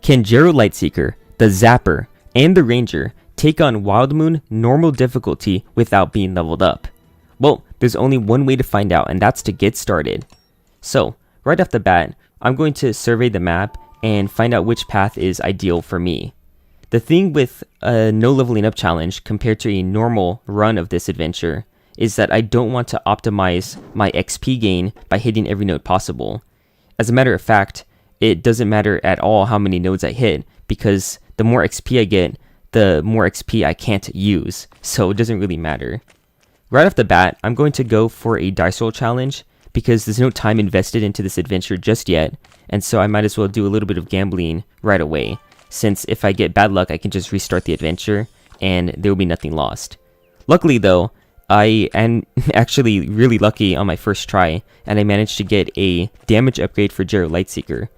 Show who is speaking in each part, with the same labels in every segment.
Speaker 1: Can Gerald Lightseeker, the Zapper, and the Ranger take on Wildmoon normal difficulty without being leveled up? Well, there's only one way to find out, and that's to get started. So, right off the bat, I'm going to survey the map and find out which path is ideal for me. The thing with a no leveling up challenge compared to a normal run of this adventure is that I don't want to optimize my XP gain by hitting every node possible. As a matter of fact, it doesn't matter at all how many nodes I hit, because the more XP I get, the more XP I can't use, so it doesn't really matter. Right off the bat, I'm going to go for a dice roll challenge, because there's no time invested into this adventure just yet, and so I might as well do a little bit of gambling right away, since if I get bad luck I can just restart the adventure, and there will be nothing lost. Luckily though, I am actually really lucky on my first try, and I managed to get a damage upgrade for Gerald Lightseeker.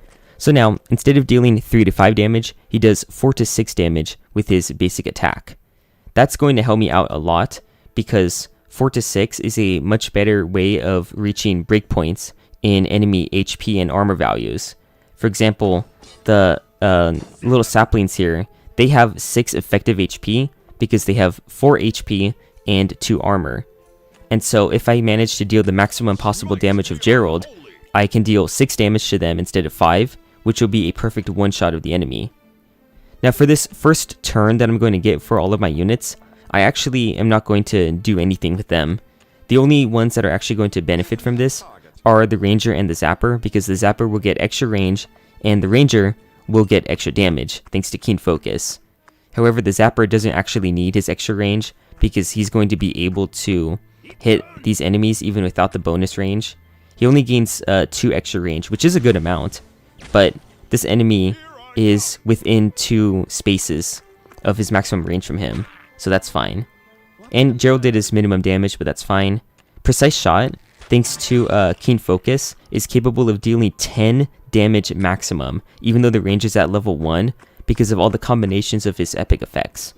Speaker 1: So now, instead of dealing 3 to 5 damage, he does 4 to 6 damage with his basic attack. That's going to help me out a lot, because 4 to 6 is a much better way of reaching breakpoints in enemy HP and armor values. For example, the little saplings here, they have 6 effective HP because they have 4 HP and 2 armor. And so if I manage to deal the maximum possible damage of Gerald, I can deal 6 damage to them instead of 5, which will be a perfect one-shot of the enemy. Now for this first turn that I'm going to get for all of my units, I actually am not going to do anything with them. The only ones that are actually going to benefit from this are the Ranger and the Zapper, because the Zapper will get extra range and the Ranger will get extra damage thanks to Keen Focus. However, the Zapper doesn't actually need his extra range because he's going to be able to hit these enemies even without the bonus range. He only gains 2 extra range, which is a good amount, but this enemy is within 2 spaces of his maximum range from him, so that's fine. And Gerald did his minimum damage, but that's fine. Precise Shot, thanks to Keen Focus, is capable of dealing 10 damage maximum, even though the range is at level 1, because of all the combinations of his epic effects.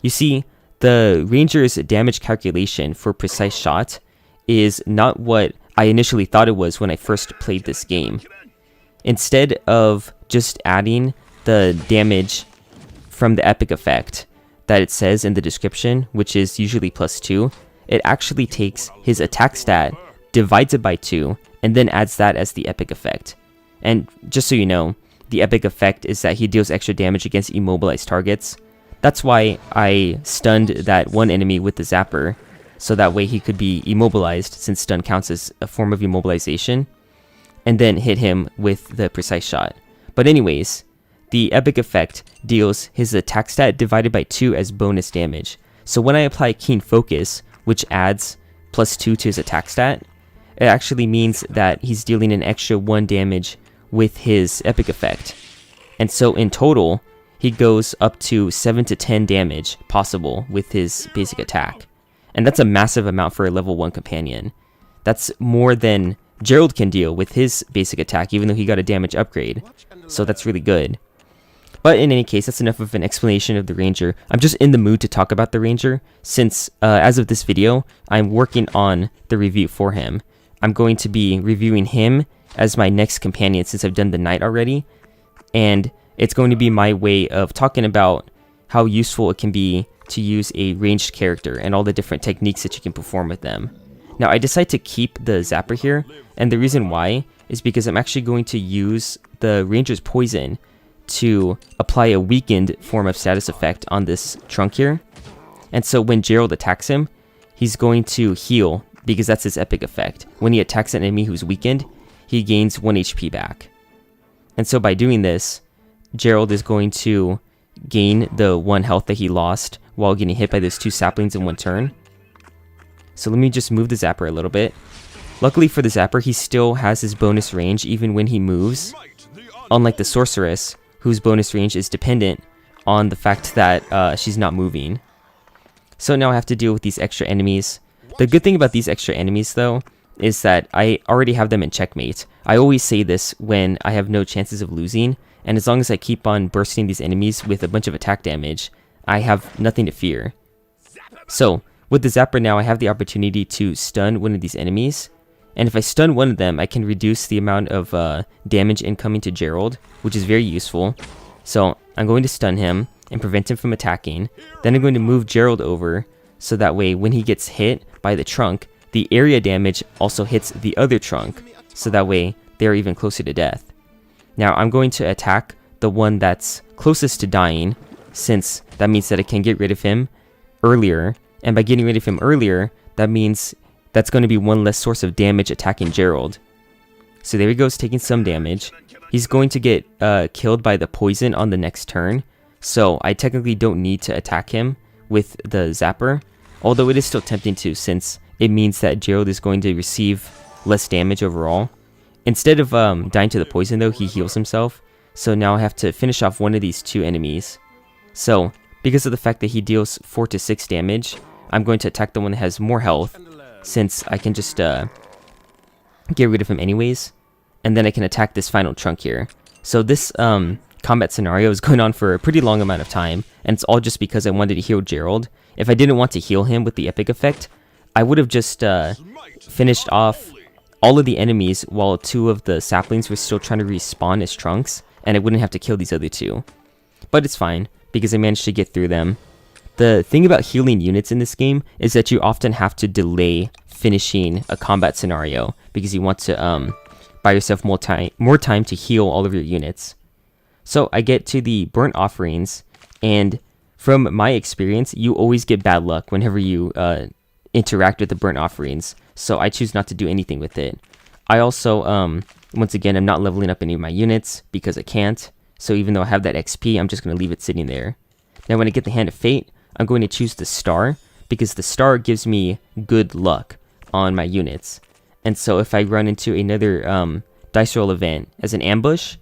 Speaker 1: You see, the Ranger's damage calculation for Precise Shot is not what I initially thought it was when I first played this game. Instead of just adding the damage from the epic effect that it says in the description, which is usually +2, it actually takes his attack stat, divides it by 2, and then adds that as the epic effect. And just so you know, the epic effect is that he deals extra damage against immobilized targets. That's why I stunned that one enemy with the Zapper, so that way he could be immobilized, since stun counts as a form of immobilization, and then hit him with the Precise Shot. But anyways, the epic effect deals his attack stat divided by 2 as bonus damage. So when I apply Keen Focus, which adds +2 to his attack stat, it actually means that he's dealing an extra 1 damage with his epic effect. And so in total, he goes up to 7 to 10 damage possible with his basic attack. And that's a massive amount for a level 1 companion. That's more than Gerald can deal with his basic attack, even though he got a damage upgrade. So that's really good. But in any case, that's enough of an explanation of the Ranger. I'm just in the mood to talk about the Ranger, since as of this video, I'm working on the review for him. I'm going to be reviewing him as my next companion since I've done the Knight already. And it's going to be my way of talking about how useful it can be to use a ranged character and all the different techniques that you can perform with them. Now, I decided to keep the Zapper here, and the reason why is because I'm actually going to use the Ranger's Poison to apply a weakened form of status effect on this trunk here. And so when Gerald attacks him, he's going to heal, because that's his epic effect. When he attacks an enemy who's weakened, he gains 1 HP back. And so by doing this, Gerald is going to gain the 1 health that he lost while getting hit by those 2 saplings in 1 turn. So let me just move the Zapper a little bit. Luckily for the Zapper, he still has his bonus range even when he moves, unlike the Sorceress, whose bonus range is dependent on the fact that she's not moving. So now I have to deal with these extra enemies. The good thing about these extra enemies, though, is that I already have them in checkmate. I always say this when I have no chances of losing, and as long as I keep on bursting these enemies with a bunch of attack damage, I have nothing to fear. So, with the Zapper now, I have the opportunity to stun one of these enemies, and if I stun one of them, I can reduce the amount of damage incoming to Gerald, which is very useful. So I'm going to stun him and prevent him from attacking. Then I'm going to move Gerald over, so that way when he gets hit by the trunk, the area damage also hits the other trunk, so that way they're even closer to death. Now I'm going to attack the one that's closest to dying, since that means that I can get rid of him earlier, and by getting rid of him earlier, that means that's going to be one less source of damage attacking Gerald. So there he goes, taking some damage. He's going to get killed by the poison on the next turn, so I technically don't need to attack him with the Zapper, although it is still tempting to, since it means that Gerald is going to receive less damage overall. Instead of dying to the poison though, he heals himself, so now I have to finish off one of these two enemies. So, because of the fact that he deals 4 to 6 damage, I'm going to attack the one that has more health, since I can just get rid of him anyways, and then I can attack this final trunk here. So this combat scenario is going on for a pretty long amount of time, and it's all just because I wanted to heal Gerald. If I didn't want to heal him with the epic effect, I would have just finished off all of the enemies while 2 of the saplings were still trying to respawn as trunks, and I wouldn't have to kill these other 2. But it's fine, because I managed to get through them. The thing about healing units in this game is that you often have to delay finishing a combat scenario, because you want to buy yourself more time to heal all of your units. So I get to the burnt offerings, and from my experience, you always get bad luck whenever you interact with the burnt offerings, so I choose not to do anything with it. I also, once again, I'm not leveling up any of my units because I can't, so even though I have that XP, I'm just going to leave it sitting there. Now when I get the Hand of Fate, I'm going to choose the star, because the star gives me good luck on my units. And so if I run into another dice roll event as an ambush,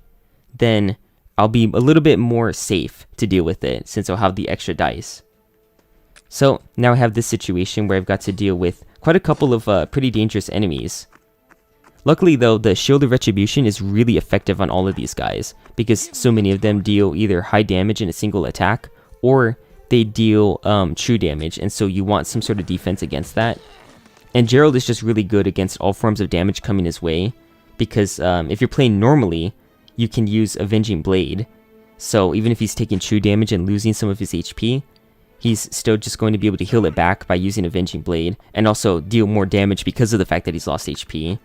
Speaker 1: then I'll be a little bit more safe to deal with it, since I'll have the extra dice. So now I have this situation where I've got to deal with quite a couple of pretty dangerous enemies. Luckily though, the Shield of Retribution is really effective on all of these guys, because so many of them deal either high damage in a single attack, or they deal true damage, and so you want some sort of defense against that. And Gerald is just really good against all forms of damage coming his way, because if you're playing normally, you can use Avenging Blade. So even if he's taking true damage and losing some of his HP, he's still just going to be able to heal it back by using Avenging Blade, and also deal more damage because of the fact that he's lost HP.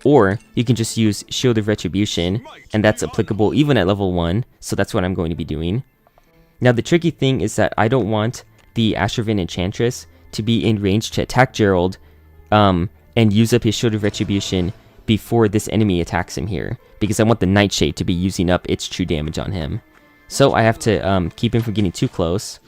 Speaker 1: Or you can just use Shield of Retribution, and that's applicable even at level 1, so that's what I'm going to be doing. Now the tricky thing is that I don't want the Ashravan Enchantress to be in range to attack Gerald and use up his Shield of Retribution before this enemy attacks him here, because I want the Nightshade to be using up its true damage on him. So I have to keep him from getting too close.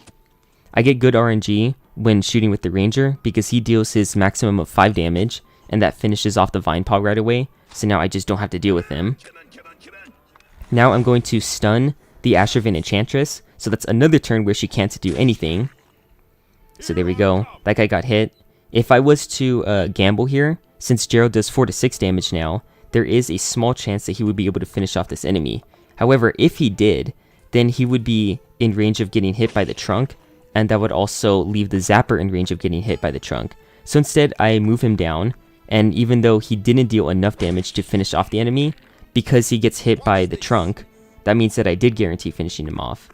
Speaker 1: I get good RNG when shooting with the Ranger, because he deals his maximum of 5 damage, and that finishes off the Vine Paw right away, so now I just don't have to deal with him. Now I'm going to stun the Ashravan Enchantress, so that's another turn where she can't do anything. So there we go, that guy got hit. If I was to gamble here, since Gerald does 4 to 6 damage now, there is a small chance that he would be able to finish off this enemy. However, if he did, then he would be in range of getting hit by the trunk, and that would also leave the Zapper in range of getting hit by the trunk. So instead, I move him down, and even though he didn't deal enough damage to finish off the enemy, because he gets hit by the trunk, that means that I did guarantee finishing him off.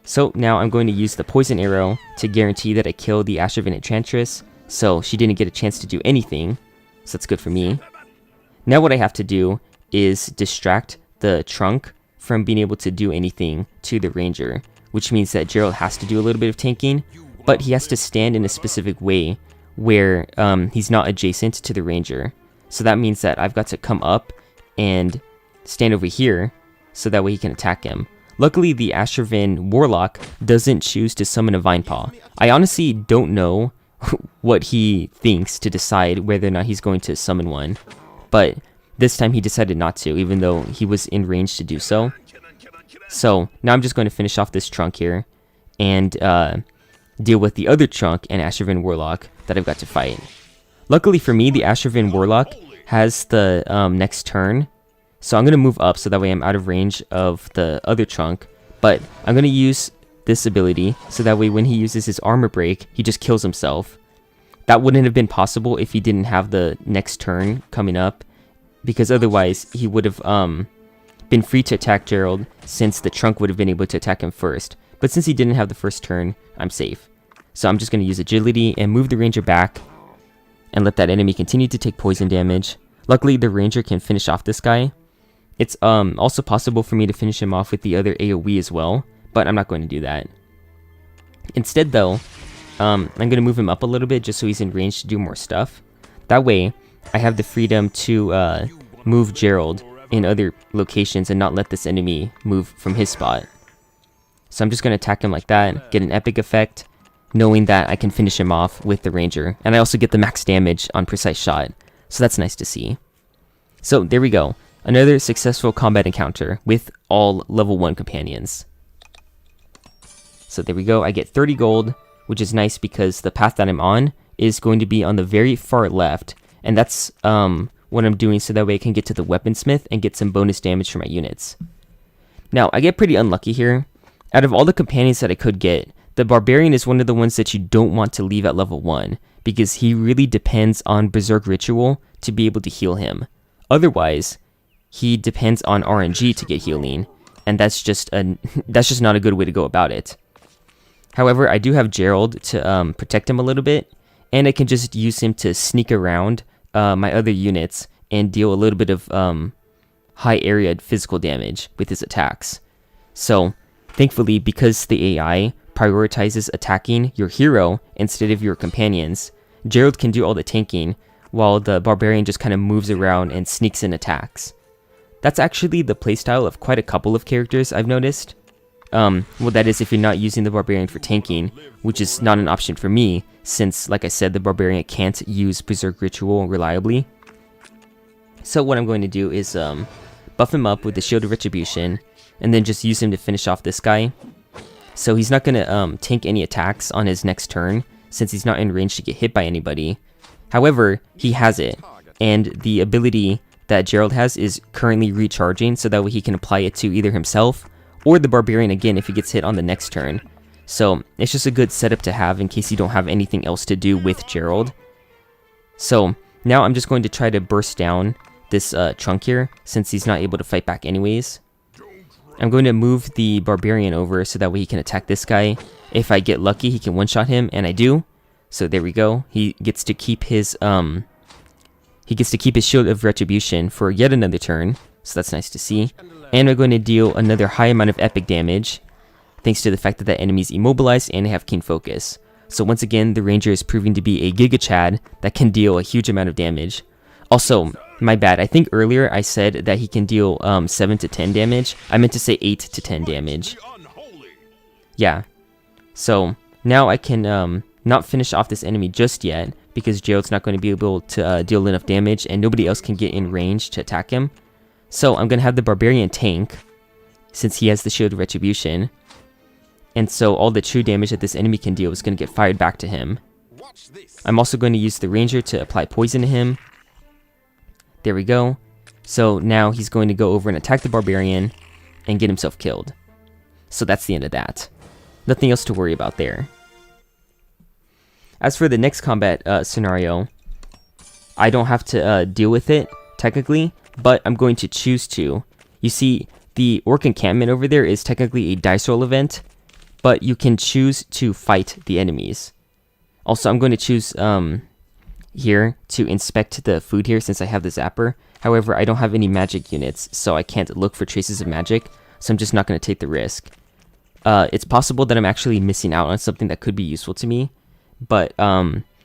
Speaker 1: So now I'm going to use the Poison Arrow to guarantee that I kill the Ashravan Enchantress, so she didn't get a chance to do anything, so that's good for me. Now what I have to do is distract the trunk from being able to do anything to the Ranger, which means that Gerald has to do a little bit of tanking, but he has to stand in a specific way where he's not adjacent to the Ranger. So that means that I've got to come up and stand over here, so that way he can attack him. Luckily, the Ashravan Warlock doesn't choose to summon a Vine Paw. I honestly don't know what he thinks to decide whether or not he's going to summon one, but this time he decided not to, even though he was in range to do so. So now I'm just going to finish off this trunk here, and deal with the other trunk and Ashravan Warlock that I've got to fight. Luckily for me, the Ashravan Warlock has the next turn, so I'm going to move up so that way I'm out of range of the other trunk, but I'm going to use this ability so that way when he uses his armor break, he just kills himself. That wouldn't have been possible if he didn't have the next turn coming up, because otherwise he would have been free to attack Gerald, since the trunk would have been able to attack him first. But since he didn't have the first turn, I'm safe. So I'm just going to use agility and move the ranger back and let that enemy continue to take poison damage. Luckily, the ranger can finish off this guy. It's also possible for me to finish him off with the other AoE as well, but I'm not going to do that. Instead though, I'm going to move him up a little bit just so he's in range to do more stuff. That way, I have the freedom to move Gerald in other locations and not let this enemy move from his spot. So I'm just going to attack him like that, get an epic effect, knowing that I can finish him off with the ranger. And I also get the max damage on precise shot, so that's nice to see. So there we go, another successful combat encounter with all level 1 companions. So there we go, I get 30 gold, which is nice because the path that I'm on is going to be on the very far left, and that's what I'm doing so that way I can get to the weaponsmith and get some bonus damage for my units. Now, I get pretty unlucky here. Out of all the companions that I could get, the barbarian is one of the ones that you don't want to leave at level 1, because he really depends on Berserk Ritual to be able to heal him. Otherwise, he depends on RNG to get healing, and that's just not a good way to go about it. However, I do have Gerald to protect him a little bit, and I can just use him to sneak around my other units and deal a little bit of high area physical damage with his attacks. So, thankfully, because the AI prioritizes attacking your hero instead of your companions, Gerald can do all the tanking, while the barbarian just kind of moves around and sneaks in attacks. That's actually the playstyle of quite a couple of characters I've noticed. Well, that is if you're not using the barbarian for tanking, which is not an option for me, since, like I said, the barbarian can't use Berserk Ritual reliably. So what I'm going to do is buff him up with the Shield of Retribution, and then just use him to finish off this guy. So he's not going to tank any attacks on his next turn, since he's not in range to get hit by anybody. However, he has it, and the ability that Gerald has is currently recharging, so that way he can apply it to either himself or the barbarian again if he gets hit on the next turn. So it's just a good setup to have in case you don't have anything else to do with Gerald. So now I'm just going to try to burst down this trunk here, since he's not able to fight back anyways. I'm going to move the barbarian over so that way he can attack this guy. If I get lucky, he can one-shot him, and I do. So there we go. He gets to keep his Shield of Retribution for yet another turn, so that's nice to see. And we're going to deal another high amount of epic damage, thanks to the fact that that enemy's immobilized and they have keen focus. So once again, the ranger is proving to be a Giga Chad that can deal a huge amount of damage. Also, my bad, I think earlier I said that he can deal 7 to 10 damage. I meant to say 8 to 10 damage. Yeah. So now I can not finish off this enemy just yet, because Gerald's not going to be able to deal enough damage, and nobody else can get in range to attack him. So I'm going to have the barbarian tank, since he has the Shield of Retribution. And so all the true damage that this enemy can deal is going to get fired back to him. I'm also going to use the ranger to apply poison to him. There we go. So now he's going to go over and attack the barbarian and get himself killed. So that's the end of that. Nothing else to worry about there. As for the next combat scenario, I don't have to deal with it, technically, but I'm going to choose to. You see, the Orc encampment over there is technically a dice roll event, but you can choose to fight the enemies. Also, I'm going to choose here to inspect the food here since I have the zapper. However, I don't have any magic units, so I can't look for traces of magic, so I'm just not going to take the risk. It's possible that I'm actually missing out on something that could be useful to me, but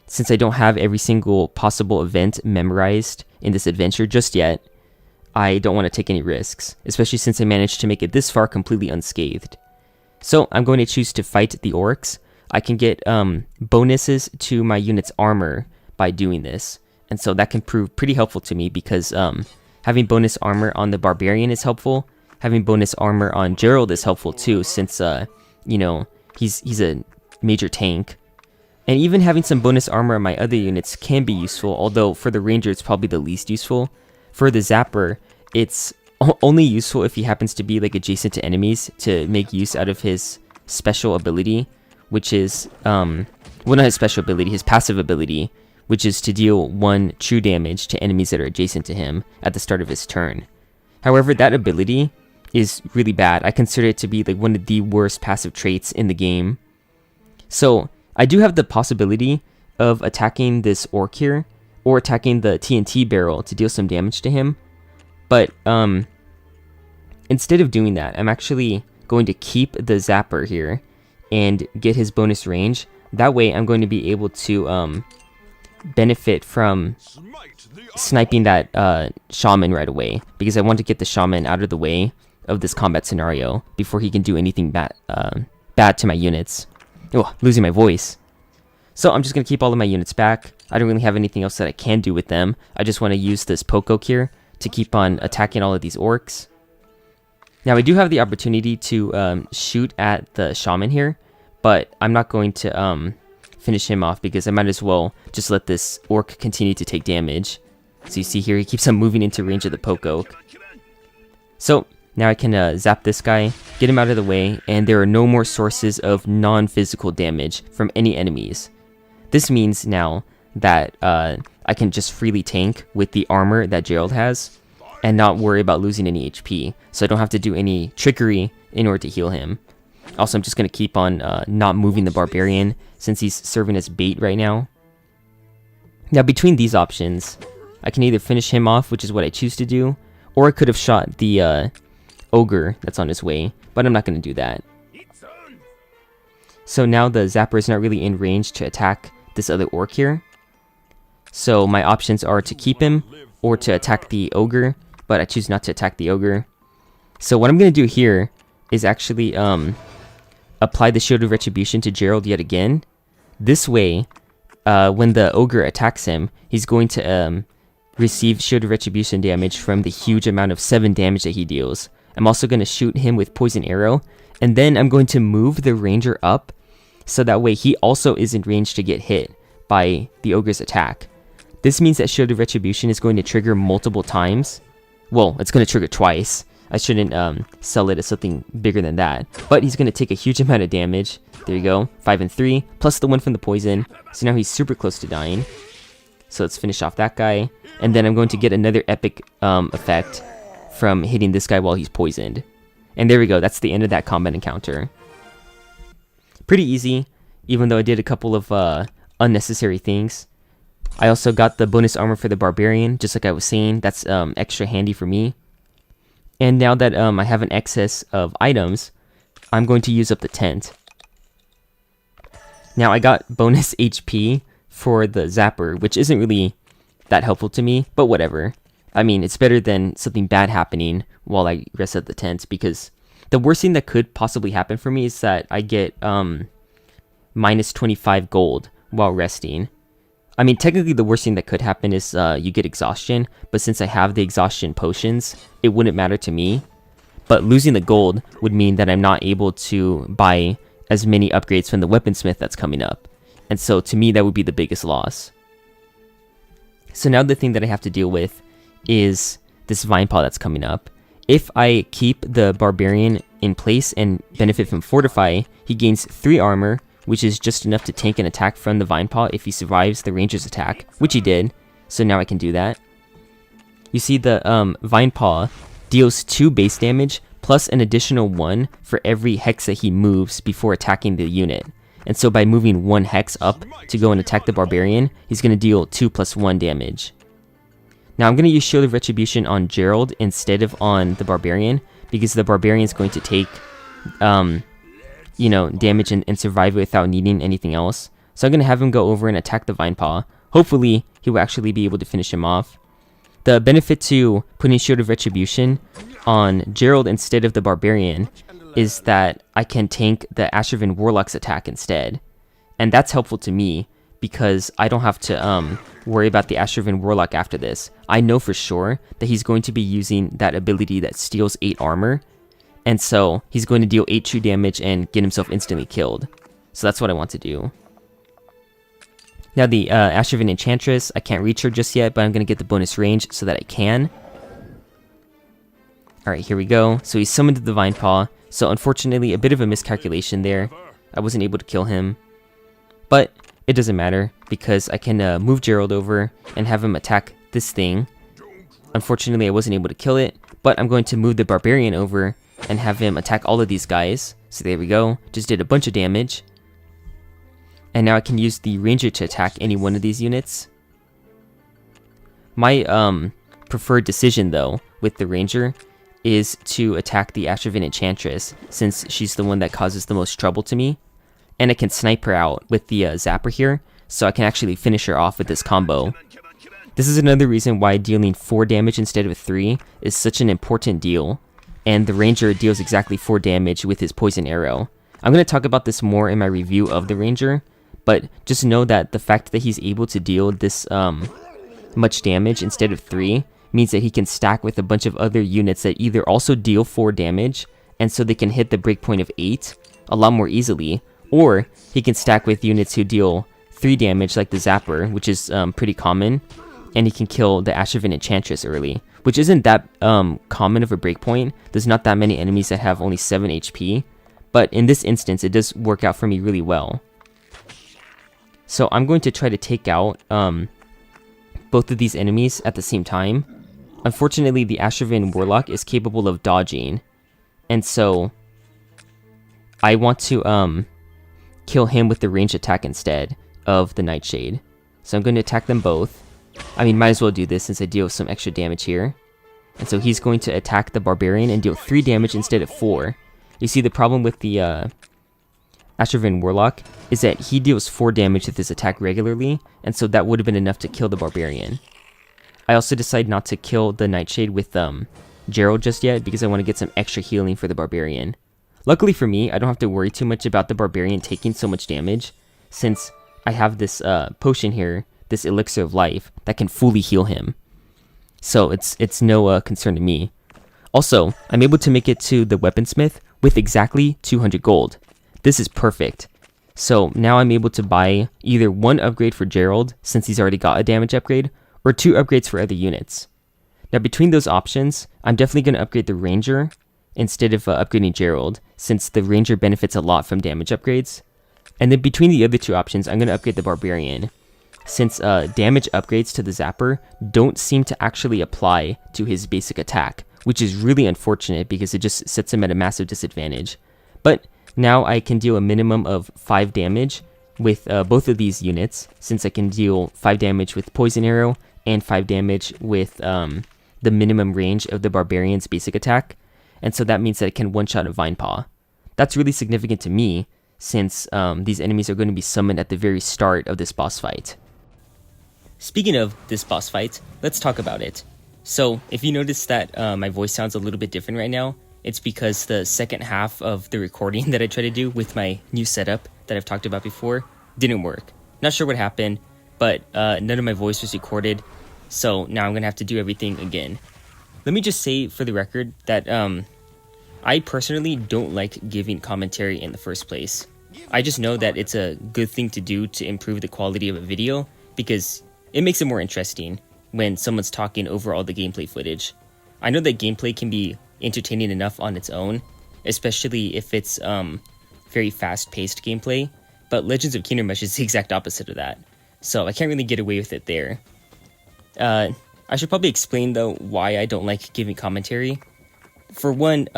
Speaker 1: since I don't have every single possible event memorized in this adventure just yet, I don't want to take any risks, especially since I managed to make it this far completely unscathed. So I'm going to choose to fight the orcs. I can get bonuses to my unit's armor by doing this, and so that can prove pretty helpful to me because having bonus armor on the barbarian is helpful. Having bonus armor on Gerald is helpful too, since you know, he's a major tank. And even having some bonus armor on my other units can be useful, although for the ranger it's probably the least useful. For the zapper, it's only useful if he happens to be like adjacent to enemies to make use out of his special ability, which is well, not his special ability, his passive ability, which is to deal 1 true damage to enemies that are adjacent to him at the start of his turn. However, that ability is really bad. I consider it to be like one of the worst passive traits in the game. So I do have the possibility of attacking this orc here, or attacking the TNT barrel to deal some damage to him. But instead of doing that, I'm actually going to keep the zapper here and get his bonus range. That way I'm going to be able to benefit from sniping that shaman right away, because I want to get the shaman out of the way of this combat scenario before he can do anything bad to my units. Oh, losing my voice. So I'm just going to keep all of my units back. I don't really have anything else that I can do with them. I just want to use this poke here to keep on attacking all of these orcs. Now I do have the opportunity to shoot at the shaman here, but I'm not going to finish him off because I might as well just let this orc continue to take damage. So you see here, he keeps on moving into range of the poke. So now I can zap this guy, get him out of the way, and there are no more sources of non-physical damage from any enemies. This means now that I can just freely tank with the armor that Gerald has and not worry about losing any HP, so I don't have to do any trickery in order to heal him. Also, I'm just going to keep on not moving the barbarian since he's serving as bait right now. Now, between these options, I can either finish him off, which is what I choose to do, or I could have shot the ogre that's on his way, but I'm not going to do that. So now the zapper is not really in range to attack this other orc here. So my options are to keep him or to attack the ogre, but I choose not to attack the ogre. So what I'm going to do here is actually apply the Shield of Retribution to Gerald yet again. This way, when the ogre attacks him, he's going to receive Shield of Retribution damage from the huge amount of 7 damage that he deals. I'm also going to shoot him with Poison Arrow, and then I'm going to move the ranger up so that way he also is in range to get hit by the ogre's attack. This means that Shield of Retribution is going to trigger multiple times. Well, it's going to trigger twice. I shouldn't sell it as something bigger than that. But he's going to take a huge amount of damage. There you go. 5 and 3, plus the one from the poison. So now he's super close to dying. So let's finish off that guy. And then I'm going to get another epic effect from hitting this guy while he's poisoned. And there we go. That's the end of that combat encounter. Pretty easy, even though I did a couple of unnecessary things. I also got the bonus armor for the barbarian, just like I was saying. That's extra handy for me. And now that I have an excess of items, I'm going to use up the tent. Now I got bonus HP for the zapper, which isn't really that helpful to me, but whatever. I mean, it's better than something bad happening while I rest at the tent, because the worst thing that could possibly happen for me is that I get minus 25 gold while resting. I mean, technically the worst thing that could happen is you get exhaustion, but since I have the exhaustion potions, it wouldn't matter to me. But losing the gold would mean that I'm not able to buy as many upgrades from the weaponsmith that's coming up. And so to me, that would be the biggest loss. So now the thing that I have to deal with is this vine paw that's coming up. If I keep the barbarian in place and benefit from fortify, he gains 3 armor, which is just enough to tank an attack from the vine paw if he survives the ranger's attack, which he did. So now I can do that. You see the vine paw deals 2 base damage plus an additional 1 for every hex that he moves before attacking the unit. And so by moving 1 hex up to go and attack the barbarian, he's going to deal 2 plus 1 damage. Now I'm going to use Shield of Retribution on Gerald instead of on the barbarian, because the barbarian is going to take damage and survive without needing anything else. So I'm going to have him go over and attack the vine paw. Hopefully he will actually be able to finish him off. The benefit to putting Shield of Retribution on Gerald instead of the barbarian is that I can tank the Ashervan Warlock's attack instead. And that's helpful to me because I don't have to worry about the Ashervan Warlock after this. I know for sure that he's going to be using that ability that steals 8 armor, and so he's going to deal 8 true damage and get himself instantly killed. So that's what I want to do. Now the Ashervan Enchantress, I can't reach her just yet, but I'm going to get the bonus range so that I can. Alright, here we go. So he summoned the Vine Paw. So unfortunately, a bit of a miscalculation there. I wasn't able to kill him. But it doesn't matter, because I can move Gerald over and have him attack this thing. Unfortunately, I wasn't able to kill it, But I'm going to move the Barbarian over and have him attack all of these guys. So there we go, just did a bunch of damage. And now I can use the Ranger to attack any one of these units. My preferred decision though with the Ranger is to attack the Astravan Enchantress, since she's the one that causes the most trouble to me. And I can snipe her out with the Zapper here, so I can actually finish her off with this combo. This is another reason why dealing 4 damage instead of 3 is such an important deal. And the Ranger deals exactly 4 damage with his Poison Arrow. I'm going to talk about this more in my review of the Ranger, but just know that the fact that he's able to deal this much damage instead of 3 means that he can stack with a bunch of other units that either also deal 4 damage, and so they can hit the breakpoint of 8 a lot more easily, or he can stack with units who deal 3 damage like the Zapper, which is pretty common, and he can kill the Astravan Enchantress early, which isn't that common of a breakpoint. There's not that many enemies that have only 7 HP, but in this instance it does work out for me really well. So I'm going to try to take out both of these enemies at the same time. Unfortunately, the Astravan Warlock is capable of dodging, and so I want to kill him with the ranged attack instead of the Nightshade. So I'm going to attack them both. I mean, might as well do this since I deal some extra damage here. And so he's going to attack the Barbarian and deal 3 damage instead of 4. You see, the problem with the Astravan Warlock is that he deals 4 damage with his attack regularly, and so that would have been enough to kill the Barbarian. I also decided not to kill the Nightshade with Gerald just yet because I want to get some extra healing for the Barbarian. Luckily for me, I don't have to worry too much about the Barbarian taking so much damage, since I have this potion here, this Elixir of Life, that can fully heal him. So it's no concern to me. Also, I'm able to make it to the Weaponsmith with exactly 200 gold. This is perfect. So now I'm able to buy either 1 upgrade for Gerald, since he's already got a damage upgrade, or 2 upgrades for other units. Now between those options, I'm definitely going to upgrade the Ranger instead of upgrading Gerald, since the Ranger benefits a lot from damage upgrades. And then between the other 2 options, I'm going to upgrade the Barbarian, since damage upgrades to the Zapper don't seem to actually apply to his basic attack, which is really unfortunate because it just sets him at a massive disadvantage. But now I can deal a minimum of 5 damage with both of these units, since I can deal 5 damage with Poison Arrow and 5 damage with the minimum range of the Barbarian's basic attack, and so that means that I can one-shot a Vine Paw. That's really significant to me, since these enemies are going to be summoned at the very start of this boss fight. Speaking of this boss fight, let's talk about it. So, if you notice that my voice sounds a little bit different right now, it's because the second half of the recording that I tried to do with my new setup that I've talked about before didn't work. Not sure what happened, but none of my voice was recorded, so now I'm going to have to do everything again. Let me just say for the record that I personally don't like giving commentary in the first place. I just know that it's a good thing to do to improve the quality of a video, because it makes it more interesting when someone's talking over all the gameplay footage. I know that gameplay can be entertaining enough on its own, especially if it's very fast-paced gameplay, but Legends of Kingdom Rush is the exact opposite of that, so I can't really get away with it there. I should probably explain though why I don't like giving commentary. For one,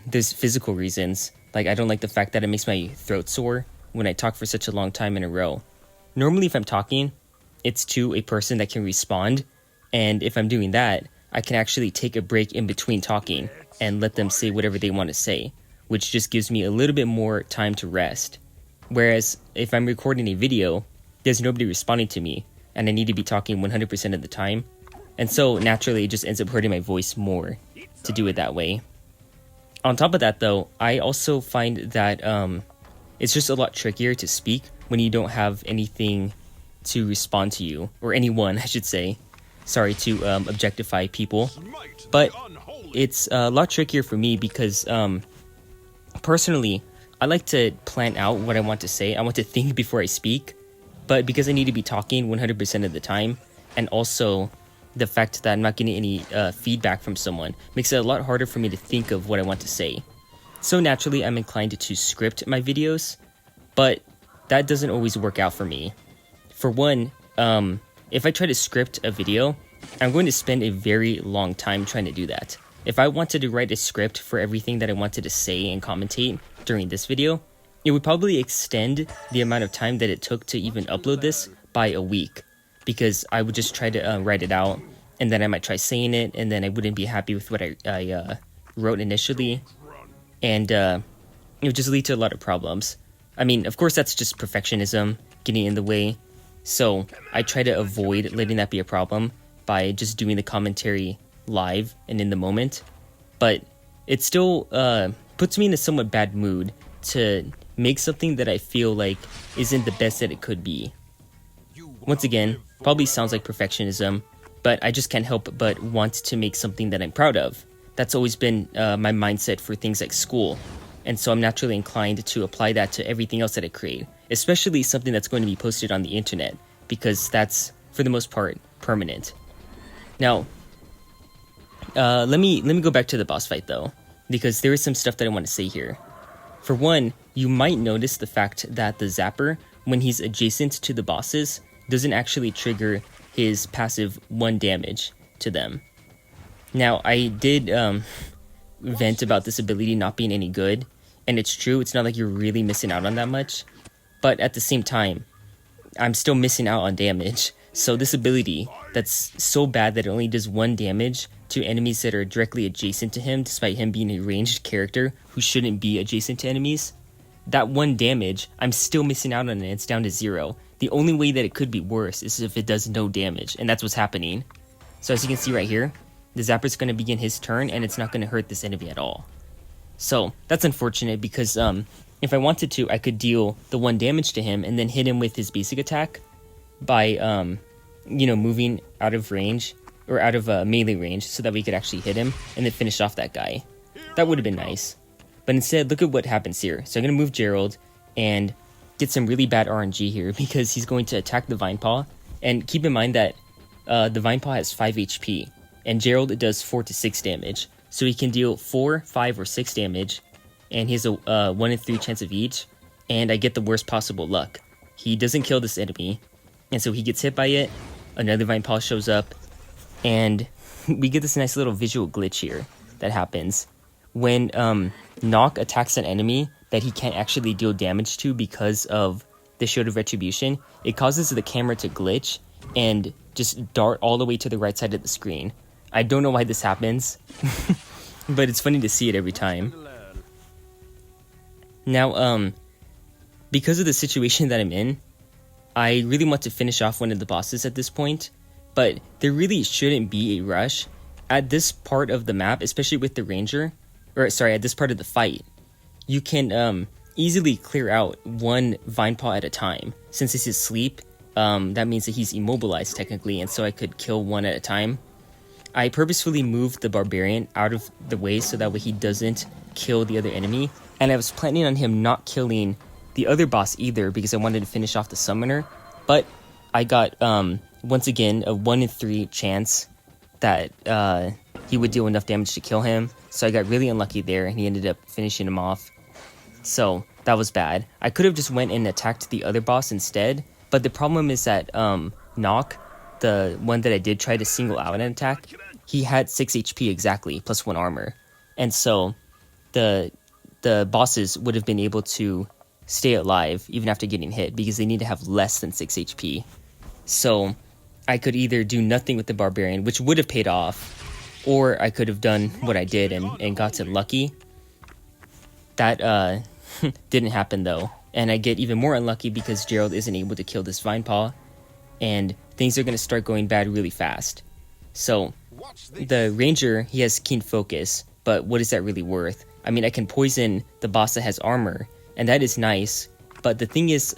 Speaker 1: there's physical reasons, like I don't like the fact that it makes my throat sore when I talk for such a long time in a row. Normally if I'm talking, it's to a person that can respond, and if I'm doing that, I can actually take a break in between talking and let them say whatever they want to say, which just gives me a little bit more time to rest. Whereas if I'm recording a video, there's nobody responding to me, and I need to be talking 100% of the time, and so naturally it just ends up hurting my voice more to do it that way. On top of that though, I also find that it's just a lot trickier to speak when you don't have anything to respond to you, or anyone I should say. Sorry to objectify people, but it's a lot trickier for me because personally, I like to plan out what I want to say. I want to think before I speak, but because I need to be talking 100% of the time, and also the fact that I'm not getting any feedback from someone makes it a lot harder for me to think of what I want to say. So naturally, I'm inclined to script my videos, but that doesn't always work out for me. For one, if I try to script a video, I'm going to spend a very long time trying to do that. if I wanted to write a script for everything that I wanted to say and commentate during this video, it would probably extend the amount of time that it took to even upload this by a week, because I would just try to write it out, and then I might try saying it, and then I wouldn't be happy with what I wrote initially, and it would just lead to a lot of problems. I mean, of course, that's just perfectionism getting in the way, so I try to avoid letting that be a problem by just doing the commentary live and in the moment, but it still puts me in a somewhat bad mood to make something that I feel like isn't the best that it could be. Once again, probably sounds like perfectionism, but I just can't help but want to make something that I'm proud of. That's always been my mindset for things like school, and so I'm naturally inclined to apply that to everything else that I create, especially something that's going to be posted on the internet, because that's, for the most part, permanent. Now, let me go back to the boss fight though, because there is some stuff that I want to say here. For one, you might notice the fact that the Zapper, when he's adjacent to the bosses, doesn't actually trigger his passive 1 damage to them. Now, I did vent about this ability not being any good, and it's true, it's not like you're really missing out on that much, but at the same time, I'm still missing out on damage. So this ability that's so bad that it only does 1 damage to enemies that are directly adjacent to him, despite him being a ranged character who shouldn't be adjacent to enemies, that 1 damage, I'm still missing out on it. It's down to 0. The only way that it could be worse is if it does no damage, and that's what's happening. So as you can see right here, the Zapper's going to begin his turn, and it's not going to hurt this enemy at all. So that's unfortunate, because if I wanted to, I could deal the 1 damage to him and then hit him with his basic attack by moving out of range, or out of melee range, so that we could actually hit him and then finish off that guy. That would have been nice. But instead, look at what happens here. So I'm going to move Gerald and get some really bad RNG here, because he's going to attack the Vine Paw. And keep in mind that the Vine Paw has 5 HP, and Gerald does 4 to 6 damage. So he can deal 4, 5, or 6 damage, and he has a 1 in 3 chance of each, and I get the worst possible luck. He doesn't kill this enemy, and so he gets hit by it, another Vine Paw shows up, and we get this nice little visual glitch here that happens. When Nock attacks an enemy that he can't actually deal damage to because of the Shield of Retribution, it causes the camera to glitch and just dart all the way to the right side of the screen. I don't know why this happens, but it's funny to see it every time. Now, because of the situation that I'm in, I really want to finish off one of the bosses at this point, but there really shouldn't be a rush. At this part of the map, especially with the Ranger, at this part of the fight, you can easily clear out 1 Vine Paw at a time. Since this is sleep, that means that he's immobilized technically, and so I could kill 1 at a time. I purposefully moved the Barbarian out of the way so that way he doesn't kill the other enemy, and I was planning on him not killing the other boss either, because I wanted to finish off the Summoner, but I got, once again, a 1 in 3 chance that he would deal enough damage to kill him, so I got really unlucky there, and he ended up finishing him off. So that was bad. I could have just went and attacked the other boss instead, but the problem is that Nock, the one that I did try to single out an attack, he had 6 HP exactly, plus 1 armor, and so the bosses would have been able to stay alive even after getting hit, because they need to have less than 6 HP. So I could either do nothing with the Barbarian, which would have paid off, or I could have done what I did and gotten lucky. That didn't happen though, and I get even more unlucky because Gerald isn't able to kill this Vine Paw, and things are going to start going bad really fast. So the Ranger, he has Keen Focus, but what is that really worth? I mean, I can poison the boss that has armor, and that is nice, but the thing is,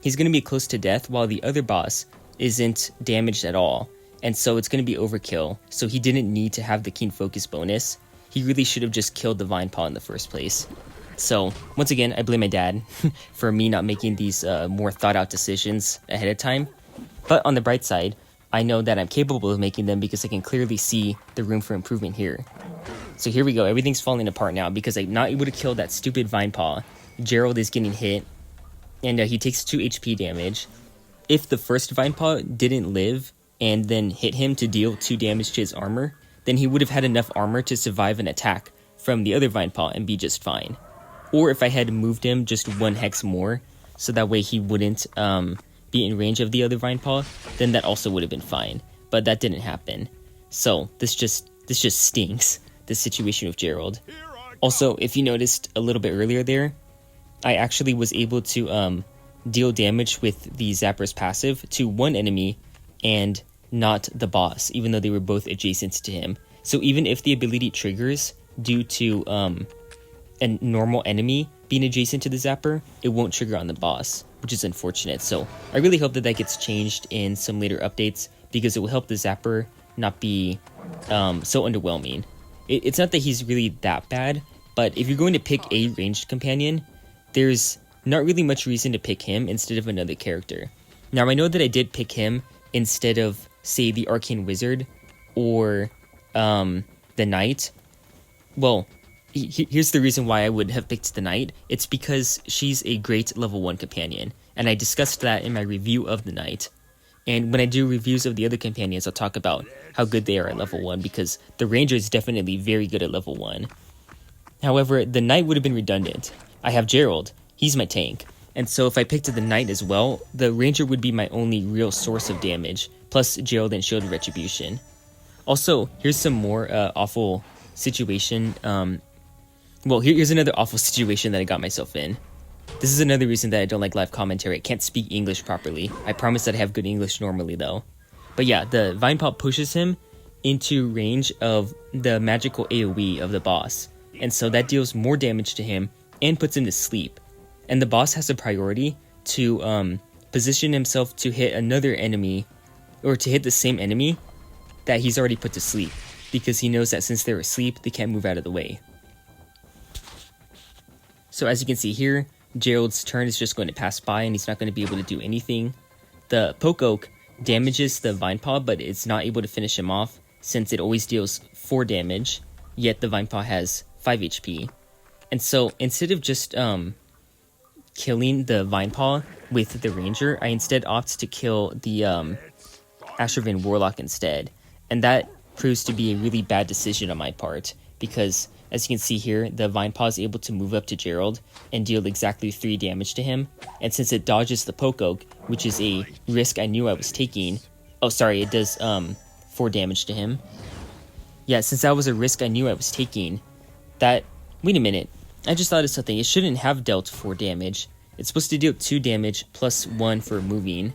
Speaker 1: he's going to be close to death while the other boss isn't damaged at all, and so it's going to be overkill. So he didn't need to have the Keen Focus bonus. He really should have just killed the Vine Paw in the first place. So once again, I blame my dad for me not making these more thought out decisions ahead of time. But on the bright side, I know that I'm capable of making them because I can clearly see the room for improvement here. So here we go, everything's falling apart now because I'm not able to kill that stupid Vine Paw. Gerald is getting hit, and he takes 2 HP damage. If the first Vine Paw didn't live and then hit him to deal 2 damage to his armor, then he would have had enough armor to survive an attack from the other Vinepal and be just fine. Or if I had moved him just 1 hex more, so that way he wouldn't be in range of the other Vinepal, then that also would have been fine. But that didn't happen. So this just stinks, this situation with Gerald. Also, if you noticed a little bit earlier there, I actually was able to deal damage with the Zapper's passive to one enemy and not the boss, even though they were both adjacent to him. So even if the ability triggers due to a normal enemy being adjacent to the Zapper, it won't trigger on the boss, which is unfortunate. So I really hope that gets changed in some later updates, because it will help the Zapper not be so underwhelming. It's not that he's really that bad, but if you're going to pick a ranged companion, there's not really much reason to pick him instead of another character. Now, I know that I did pick him instead of, say, the Arcane Wizard or the Knight. Well, here's the reason why I would have picked the Knight. It's because she's a great level 1 companion, and I discussed that in my review of the Knight. And when I do reviews of the other companions, I'll talk about how good they are at level 1, because the Ranger is definitely very good at level 1. However, the Knight would have been redundant. I have Gerald, he's my tank, and so if I picked the Knight as well, the Ranger would be my only real source of damage, plus Gerald and Shield Retribution. Also, here's some more awful situation. Here's another awful situation that I got myself in. This is another reason that I don't like live commentary. I can't speak English properly. I promise that I have good English normally, though. But yeah, the Vinepal pushes him into range of the magical AoE of the boss, and so that deals more damage to him and puts him to sleep. And the boss has a priority to position himself to hit another enemy, or to hit the same enemy that he's already put to sleep, because he knows that since they're asleep, they can't move out of the way. So as you can see here, Gerald's turn is just going to pass by and he's not going to be able to do anything. The Poke Oak damages the Vinepal, but it's not able to finish him off since it always deals 4 damage, yet the Vinepal has 5 HP. And so instead of just killing the Vinepal with the Ranger, I instead opt to kill the Ashravan Warlock instead. And that proves to be a really bad decision on my part, because as you can see here, the Vinepal is able to move up to Gerald and deal exactly 3 damage to him. And since it dodges the Poke Oak, which is a risk I knew I was taking... Oh, sorry, it does 4 damage to him. Yeah, since that was a risk I knew I was taking, that... Wait a minute. I just thought of something. It shouldn't have dealt 4 damage. It's supposed to deal 2 damage plus 1 for moving.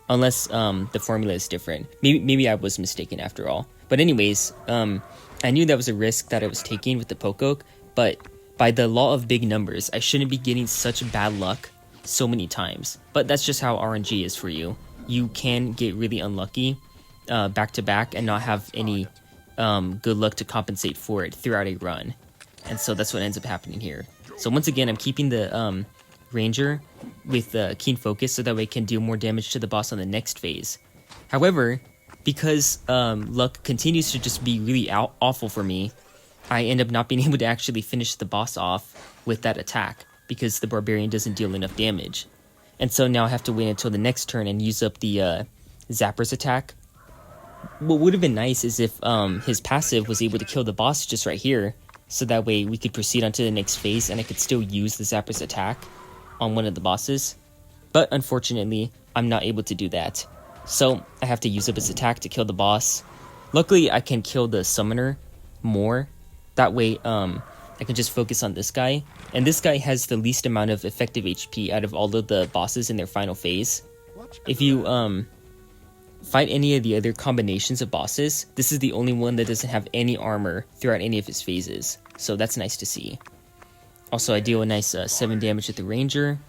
Speaker 1: Unless the formula is different. Maybe I was mistaken after all. But anyways, I knew that was a risk that I was taking with the Poke Oak, but by the law of big numbers, I shouldn't be getting such bad luck so many times. But that's just how RNG is for you. You can get really unlucky back to back and not have any good luck to compensate for it throughout a run. And so that's what ends up happening here. So once again, I'm keeping the Ranger with Keen Focus so that way it can deal more damage to the boss on the next phase. However, because luck continues to just be really awful for me, I end up not being able to actually finish the boss off with that attack, because the Barbarian doesn't deal enough damage. And so now I have to wait until the next turn and use up the Zapper's attack. What would have been nice is if his passive was able to kill the boss just right here, so that way we could proceed on to the next phase and I could still use the Zapper's attack on one of the bosses. But unfortunately, I'm not able to do that. So I have to use up his attack to kill the boss. Luckily, I can kill the summoner more. That way, I can just focus on this guy. And this guy has the least amount of effective HP out of all of the bosses in their final phase. If you fight any of the other combinations of bosses, this is the only one that doesn't have any armor throughout any of his phases. So that's nice to see. Also, I deal a nice 7 damage with the Ranger.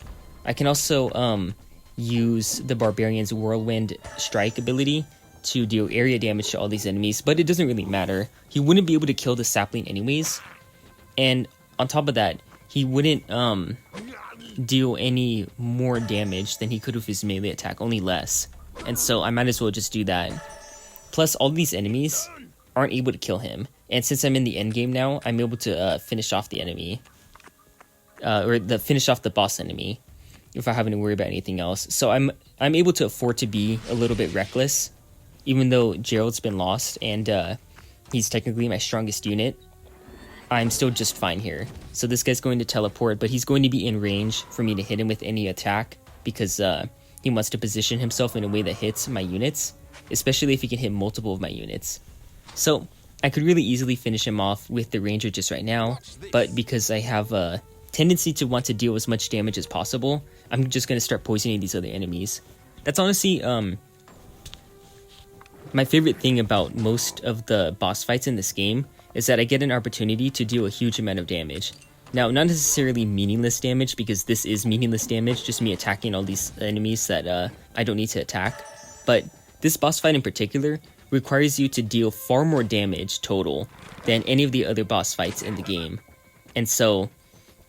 Speaker 1: I can also use the Barbarian's Whirlwind Strike ability to deal area damage to all these enemies, but it doesn't really matter. He wouldn't be able to kill the sapling anyways, and on top of that, he wouldn't deal any more damage than he could with his melee attack, only less. And so I might as well just do that. Plus, all these enemies aren't able to kill him, and since I'm in the end game now, I'm able to finish off the enemy, finish off the boss enemy, if I haven't to worry about anything else. So I'm able to afford to be a little bit reckless, even though Gerald's been lost and he's technically my strongest unit, I'm still just fine here. So this guy's going to teleport, but he's going to be in range for me to hit him with any attack because he wants to position himself in a way that hits my units, especially if he can hit multiple of my units. So I could really easily finish him off with the ranger just right now, but because I have a tendency to want to deal as much damage as possible, I'm just going to start poisoning these other enemies. That's honestly my favorite thing about most of the boss fights in this game is that I get an opportunity to do a huge amount of damage. Now, not necessarily meaningless damage, because this is meaningless damage, just me attacking all these enemies that I don't need to attack. But this boss fight in particular requires you to deal far more damage total than any of the other boss fights in the game. And so,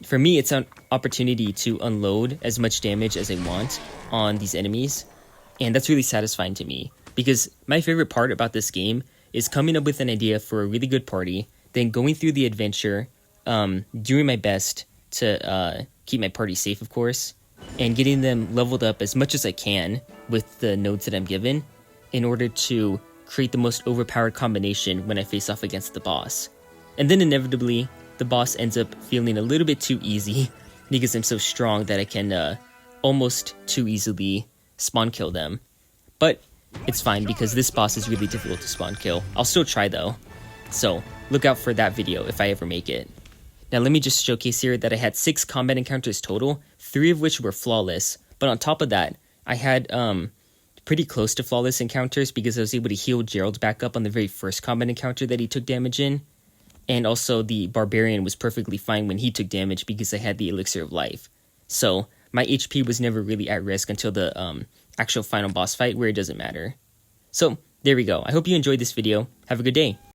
Speaker 1: for me, it's an opportunity to unload as much damage as I want on these enemies. And that's really satisfying to me, because my favorite part about this game is coming up with an idea for a really good party, then going through the adventure, doing my best to keep my party safe, of course, and getting them leveled up as much as I can with the nodes that I'm given in order to create the most overpowered combination when I face off against the boss. And then inevitably, the boss ends up feeling a little bit too easy because I'm so strong that I can almost too easily spawn kill them. But it's fine because this boss is really difficult to spawn kill. I'll still try though, so look out for that video if I ever make it. Now let me just showcase here that I had 6 combat encounters total, 3 of which were flawless, but on top of that, I had pretty close to flawless encounters because I was able to heal Gerald back up on the very first combat encounter that he took damage in, and also the Barbarian was perfectly fine when he took damage because I had the Elixir of Life. So my HP was never really at risk until the actual final boss fight where it doesn't matter. So there we go. I hope you enjoyed this video. Have a good day.